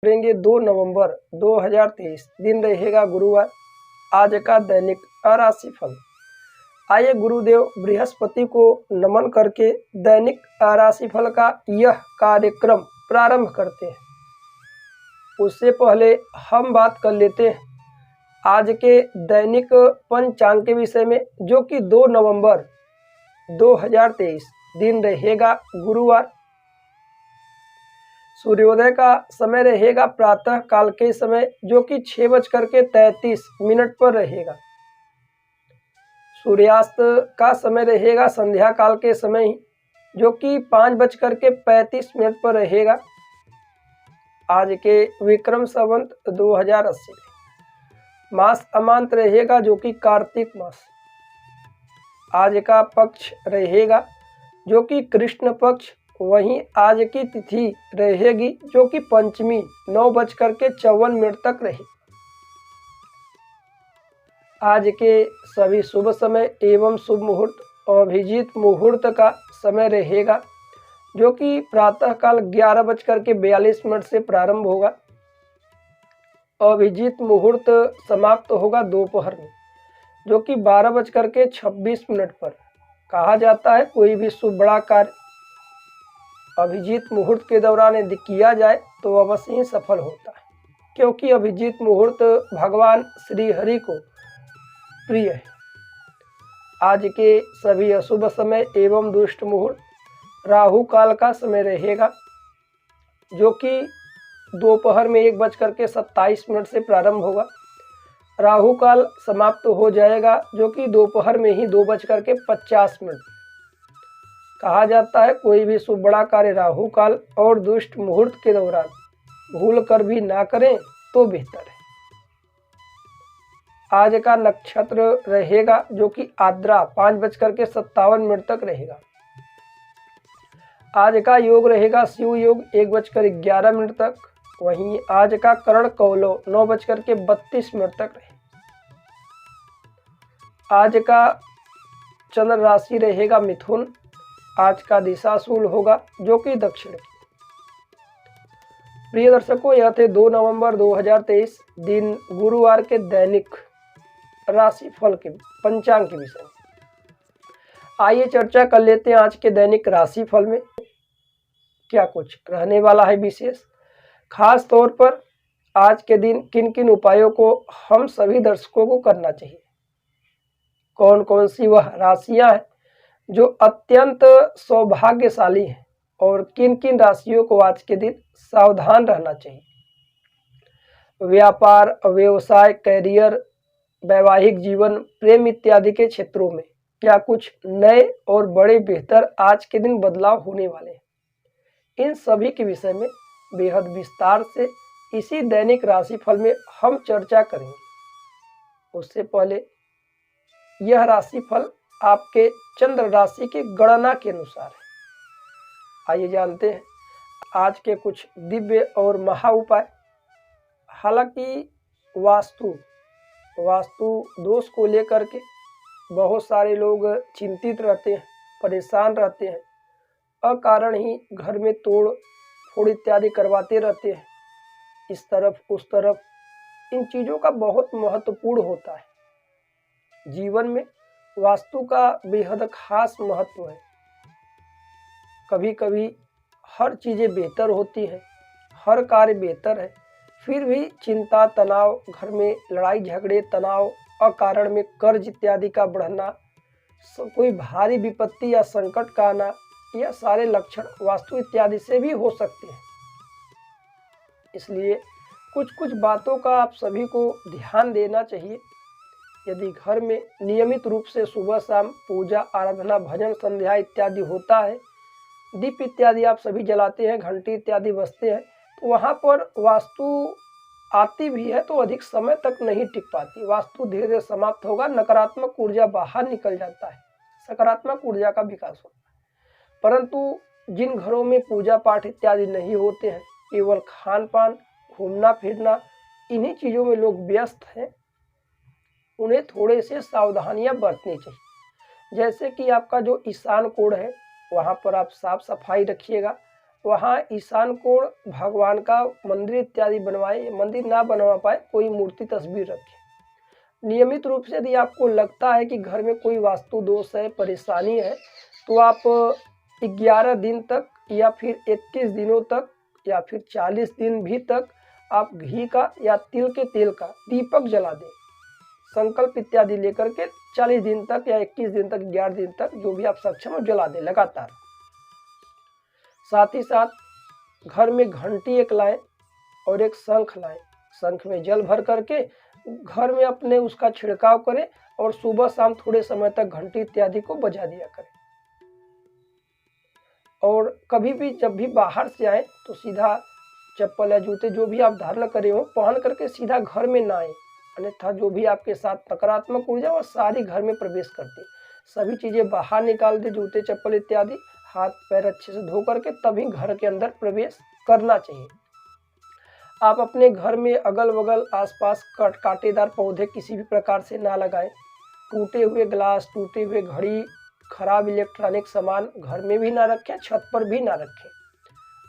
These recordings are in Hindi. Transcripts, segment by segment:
करेंगे 2 नवंबर 2023, दिन रहेगा गुरुवार। आज का दैनिक राशिफल। आइए गुरुदेव बृहस्पति को नमन करके दैनिक राशिफल का यह कार्यक्रम प्रारंभ करते हैं। उससे पहले हम बात कर लेते हैं आज के दैनिक पंचांग के विषय में, जो कि 2 नवंबर 2023 दिन रहेगा गुरुवार। सूर्योदय का समय रहेगा प्रातः काल के समय, जो कि 6:33 पर रहेगा। सूर्यास्त का समय रहेगा संध्या काल के समय ही, जो कि 5:35 पर रहेगा। आज के विक्रम संवत 2080 मास अमांत रहेगा, जो कि कार्तिक मास। आज का पक्ष रहेगा जो कि कृष्ण पक्ष। वहीं आज की तिथि रहेगी जो कि पंचमी 9:54 तक रहेगी। आज के सभी शुभ समय एवं शुभ मुहूर्त अभिजीत मुहूर्त का समय रहेगा, जो कि प्रातःकाल 11:42 से प्रारंभ होगा। अभिजीत मुहूर्त समाप्त होगा दोपहर में, जो कि 12:26 पर। कहा जाता है कोई भी शुभ बड़ा कार्य अभिजीत मुहूर्त के दौरान यदि किया जाए तो अवश्य ही सफल होता है, क्योंकि अभिजीत मुहूर्त भगवान श्री हरि को प्रिय है। आज के सभी अशुभ समय एवं दुष्ट मुहूर्त राहु काल का समय रहेगा, जो कि दोपहर में 1:27 से प्रारंभ होगा। राहु काल समाप्त हो जाएगा, जो कि दोपहर में ही 2:50। कहा जाता है कोई भी शुभ बड़ा कार्य राहु काल और दुष्ट मुहूर्त के दौरान भूल कर भी ना करें तो बेहतर है। आज का नक्षत्र रहेगा जो कि आद्रा 5:57 तक रहेगा। आज का योग रहेगा शिव योग 1:11 तक। वहीं आज का करण कौलो 9:32 तक रहेगा। आज का चंद्र राशि रहेगा मिथुन। आज का दिशाशूल होगा जो कि दक्षिण की। प्रिय दर्शकों, यह थे 2 नवंबर 2023 दिन गुरुवार के दैनिक राशिफल के पंचांग के विषय में। आइए चर्चा कर लेते हैं आज के दैनिक राशिफल में क्या कुछ रहने वाला है विशेष। खास तौर पर आज के दिन किन किन उपायों को हम सभी दर्शकों को करना चाहिए, कौन कौन सी वह राशियां हैं जो अत्यंत सौभाग्यशाली हैं, और किन किन राशियों को आज के दिन सावधान रहना चाहिए। व्यापार, व्यवसाय, कैरियर, वैवाहिक जीवन, प्रेम इत्यादि के क्षेत्रों में क्या कुछ नए और बड़े बेहतर आज के दिन बदलाव होने वाले हैं, इन सभी के विषय में बेहद विस्तार से इसी दैनिक राशिफल में हम चर्चा करेंगे। उससे पहले यह राशिफल आपके चंद्र राशि की गणना के अनुसार है। आइए जानते हैं आज के कुछ दिव्य और महा उपाय। हालांकि वास्तु दोष को लेकर के बहुत सारे लोग चिंतित रहते हैं, परेशान रहते हैं, अकारण ही घर में तोड़ फोड़ इत्यादि करवाते रहते हैं, इस तरफ उस तरफ। इन चीज़ों का बहुत महत्वपूर्ण होता है। जीवन में वास्तु का बेहद खास महत्व है। कभी कभी हर चीज़ें बेहतर होती हैं, हर कार्य बेहतर है, फिर भी चिंता, तनाव, घर में लड़ाई झगड़े, तनाव, अकारण में कर्ज इत्यादि का बढ़ना, कोई भारी विपत्ति या संकट का आना, यह सारे लक्षण वास्तु इत्यादि से भी हो सकते हैं। इसलिए कुछ कुछ बातों का आप सभी को ध्यान देना चाहिए। यदि घर में नियमित रूप से सुबह शाम पूजा, आराधना, भजन, संध्या इत्यादि होता है, दीप इत्यादि आप सभी जलाते हैं, घंटी इत्यादि बजते हैं, तो वहाँ पर वास्तु आती भी है तो अधिक समय तक नहीं टिक पाती। वास्तु धीरे धीरे समाप्त होगा, नकारात्मक ऊर्जा बाहर निकल जाता है, सकारात्मक ऊर्जा का विकास होता है। परंतु जिन घरों में पूजा पाठ इत्यादि नहीं होते हैं, केवल खान पान, घूमना फिरना, इन्हीं चीज़ों में लोग व्यस्त हैं, उन्हें थोड़े से सावधानियां बरतनी चाहिए। जैसे कि आपका जो ईशान कोण है, वहाँ पर आप साफ सफाई रखिएगा, वहाँ ईशान कोण भगवान का मंदिर इत्यादि बनवाएं, मंदिर ना बनवा पाए कोई मूर्ति तस्वीर रखें। नियमित रूप से यदि आपको लगता है कि घर में कोई वास्तु दोष है, परेशानी है, तो आप 11 दिन तक या फिर 21 दिनों तक या फिर 40 दिन भी तक आप घी का या तिल के तेल का दीपक जला दें। संकल्प इत्यादि लेकर के 40 दिन तक या 21 दिन तक, 11 दिन तक, जो भी आप सक्षम हो, जला दें लगातार। साथ ही साथ घर में घंटी एक लाएं और एक शंख लाएं। शंख में जल भर करके घर में अपने उसका छिड़काव करें और सुबह शाम थोड़े समय तक घंटी इत्यादि को बजा दिया करें। और कभी भी जब भी बाहर से आए तो सीधा चप्पल या जूते जो भी आप धारण करे हो पहन करके सीधा घर में ना आए, अन्यथा जो भी आपके साथ नकारात्मक ऊर्जा और सारी घर में प्रवेश करती है। सभी चीज़ें बाहर निकाल दे, जूते चप्पल इत्यादि, हाथ पैर अच्छे से धो करके तभी घर के अंदर प्रवेश करना चाहिए। आप अपने घर में अगल बगल आसपास कांटेदार पौधे किसी भी प्रकार से ना लगाएं। टूटे हुए ग्लास, टूटे हुए घड़ी, खराब इलेक्ट्रॉनिक सामान घर में भी ना रखें, छत पर भी ना रखें।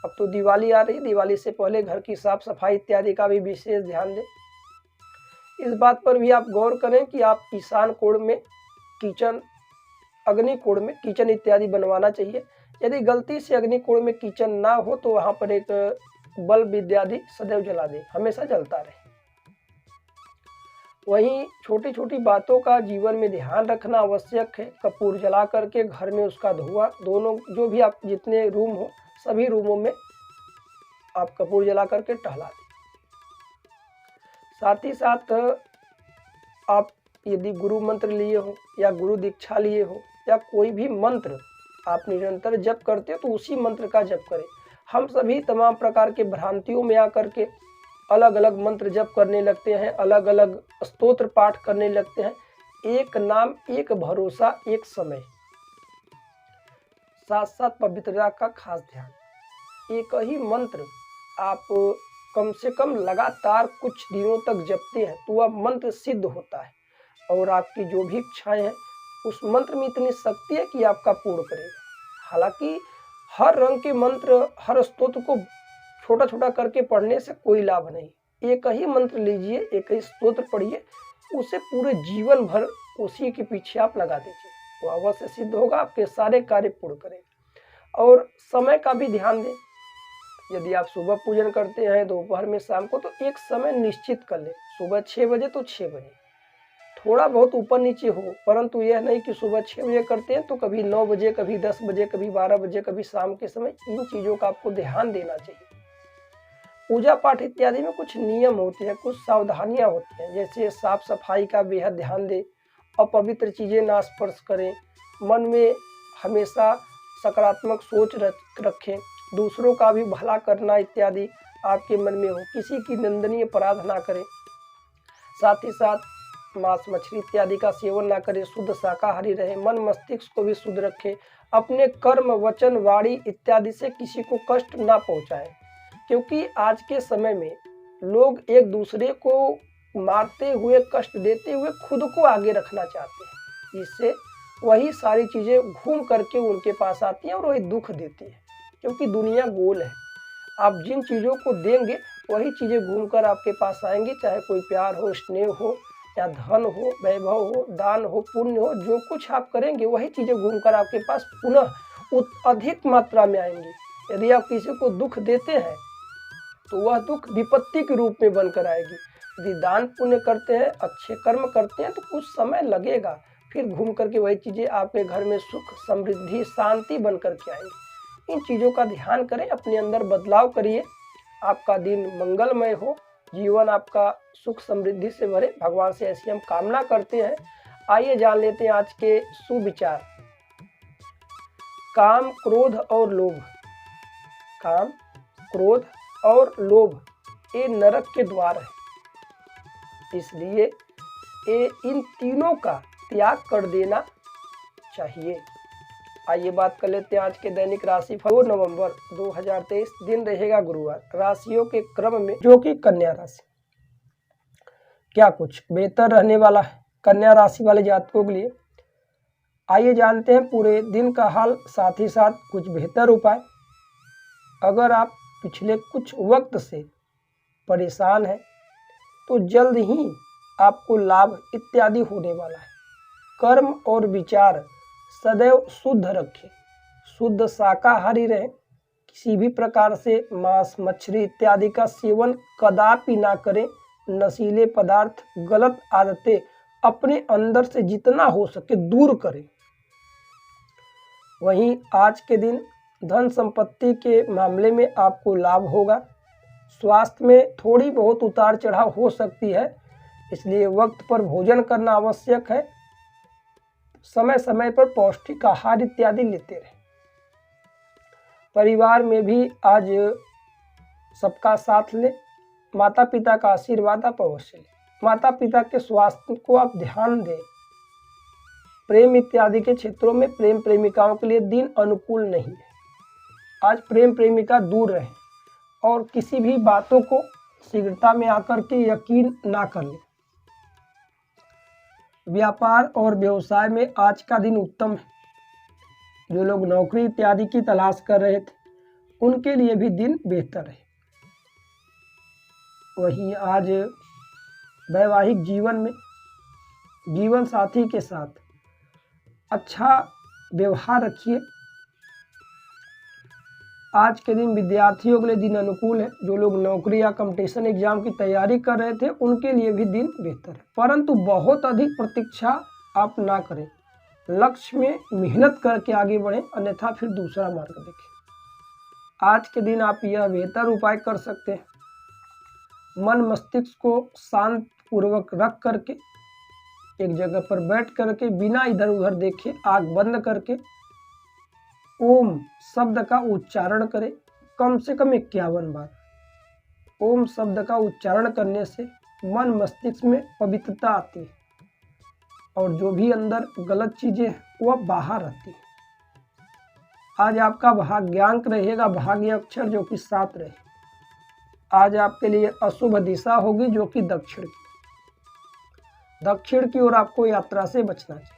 अब तो दिवाली आ रही है, दिवाली से पहले घर की साफ सफाई इत्यादि का भी विशेष ध्यान दें। इस बात पर भी आप गौर करें कि आप ईशान कोण में किचन, अग्नि कोण में किचन इत्यादि बनवाना चाहिए। यदि गलती से अग्नि कोण में किचन ना हो तो वहाँ पर एक बल्ब इत्यादि सदैव जला दें, हमेशा जलता रहे। वहीं छोटी छोटी बातों का जीवन में ध्यान रखना आवश्यक है। कपूर जला करके घर में उसका धुआं, दोनों जो भी आप जितने रूम हो सभी रूमों में आप कपूर जला करके टहला दें। साथ ही साथ आप यदि गुरु मंत्र लिए हो या गुरु दीक्षा लिए हो या कोई भी मंत्र आप निरंतर जप करते हो तो उसी मंत्र का जप करें। हम सभी तमाम प्रकार के भ्रांतियों में आकर के अलग अलग मंत्र जप करने लगते हैं, अलग अलग स्तोत्र पाठ करने लगते हैं। एक नाम, एक भरोसा, एक समय, साथ साथ पवित्रता का खास ध्यान। एक ही मंत्र आप कम से कम लगातार कुछ दिनों तक जपते हैं तो वह मंत्र सिद्ध होता है और आपकी जो भी इच्छाएं हैं उस मंत्र में इतनी शक्ति है कि आपका पूर्ण करेगा। हालांकि हर रंग के मंत्र, हर स्तोत्र को छोटा छोटा करके पढ़ने से कोई लाभ नहीं। एक ही मंत्र लीजिए, एक ही स्तोत्र पढ़िए, उसे पूरे जीवन भर उसी के पीछे आप लगा दीजिए, वो अवश्य सिद्ध होगा, आपके सारे कार्य पूर्ण करेगा। और समय का भी ध्यान दें। यदि आप सुबह पूजन करते हैं, दोपहर में, शाम को, तो एक समय निश्चित कर लें। सुबह 6 बजे तो 6 बजे, थोड़ा बहुत ऊपर नीचे हो, परंतु यह नहीं कि सुबह 6 बजे करते हैं तो कभी 9 बजे, कभी 10 बजे, कभी 12 बजे, कभी शाम के समय। इन चीज़ों का आपको ध्यान देना चाहिए। पूजा पाठ इत्यादि में कुछ नियम होते हैं, कुछ सावधानियां होती हैं, जैसे साफ सफाई का बेहद ध्यान दें, अपवित्र चीज़ें ना स्पर्श करें, मन में हमेशा सकारात्मक सोच रखें, दूसरों का भी भला करना इत्यादि आपके मन में हो, किसी की निंदनीय अपराध ना करें। साथ ही साथ मांस मछली इत्यादि का सेवन ना करें, शुद्ध शाकाहारी रहे, मन मस्तिष्क को भी शुद्ध रखें, अपने कर्म, वचन, वाणी इत्यादि से किसी को कष्ट ना पहुंचाएं। क्योंकि आज के समय में लोग एक दूसरे को मारते हुए, कष्ट देते हुए खुद को आगे रखना चाहते हैं, जिससे वही सारी चीज़ें घूम करके उनके पास आती हैं और वही दुख देती है। क्योंकि दुनिया गोल है, आप जिन चीज़ों को देंगे वही चीज़ें घूमकर आपके पास आएंगी, चाहे कोई प्यार हो, स्नेह हो, या धन हो, वैभव हो, दान हो, पुण्य हो, जो कुछ आप करेंगे वही चीज़ें घूमकर आपके पास पुनः अधिक मात्रा में आएंगी। यदि आप किसी को दुख देते हैं तो वह दुख विपत्ति के रूप में बनकर आएगी। यदि दान पुण्य करते हैं, अच्छे कर्म करते हैं तो कुछ समय लगेगा, फिर घूम करके वही चीज़ें आपके घर में सुख, समृद्धि, शांति बन करके आएंगी। इन चीज़ों का ध्यान करें, अपने अंदर बदलाव करिए। आपका दिन मंगलमय हो, जीवन आपका सुख समृद्धि से भरे, भगवान से ऐसी हम कामना करते हैं। आइए जान लेते हैं आज के सुविचार। काम, क्रोध और लोभ। काम, क्रोध और लोभ ये नरक के द्वार है, इसलिए ये इन तीनों का त्याग कर देना चाहिए। आइए बात कर लेते हैं आज के दैनिक राशि फल। 2 नवंबर 2023 दिन रहेगा गुरुवार। राशियों के क्रम में जो कि कन्या राशि, क्या कुछ बेहतर रहने वाला है कन्या राशि वाले जातकों के लिए। आइए जानते हैं पूरे दिन का हाल, साथ ही साथ कुछ बेहतर उपाय। अगर आप पिछले कुछ वक्त से परेशान हैं तो जल्द ही आपको लाभ इत्यादि होने वाला है। कर्म और विचार सदैव शुद्ध रखें, शुद्ध शाकाहारी रहें, किसी भी प्रकार से मांस मछली इत्यादि का सेवन कदापि ना करें। नशीले पदार्थ गलत आदतें अपने अंदर से जितना हो सके दूर करें। वहीं आज के दिन धन संपत्ति के मामले में आपको लाभ होगा। स्वास्थ्य में थोड़ी बहुत उतार चढ़ाव हो सकती है, इसलिए वक्त पर भोजन करना आवश्यक है। समय समय पर पौष्टिक आहार इत्यादि लेते रहें। परिवार में भी आज सबका साथ लें। माता पिता का आशीर्वाद आप अवश्य लें। माता पिता के स्वास्थ्य को आप ध्यान दें। प्रेम इत्यादि के क्षेत्रों में प्रेम प्रेमिकाओं के लिए दिन अनुकूल नहीं है। आज प्रेम प्रेमिका दूर रहें और किसी भी बातों को शीघ्रता में आकर के यकीन ना कर लें। व्यापार और व्यवसाय में आज का दिन उत्तम है। जो लोग नौकरी इत्यादि की तलाश कर रहे थे उनके लिए भी दिन बेहतर है। वहीं आज वैवाहिक जीवन में जीवन साथी के साथ अच्छा व्यवहार रखिए। आज के दिन विद्यार्थियों के लिए दिन अनुकूल है। जो लोग नौकरी या कंपटीशन एग्जाम की तैयारी कर रहे थे उनके लिए भी दिन बेहतर है, परंतु बहुत अधिक प्रतीक्षा आप ना करें। लक्ष्य में मेहनत करके आगे बढ़ें, अन्यथा फिर दूसरा मार्ग देखें। आज के दिन आप यह बेहतर उपाय कर सकते हैं। मन मस्तिष्क को शांत पूर्वक रख करके एक जगह पर बैठ करके बिना इधर उधर देखे आंख बंद करके ओम शब्द का उच्चारण करें कम से कम 51 बार। ओम शब्द का उच्चारण करने से मन मस्तिष्क में पवित्रता आती है और जो भी अंदर गलत चीजें वह बाहर आती है। आज आपका भाग्यांक रहेगा भाग्य अक्षर जो कि 7 रहे। आज आपके लिए अशुभ दिशा होगी जो कि दक्षिण की ओर आपको यात्रा से बचना चाहिए।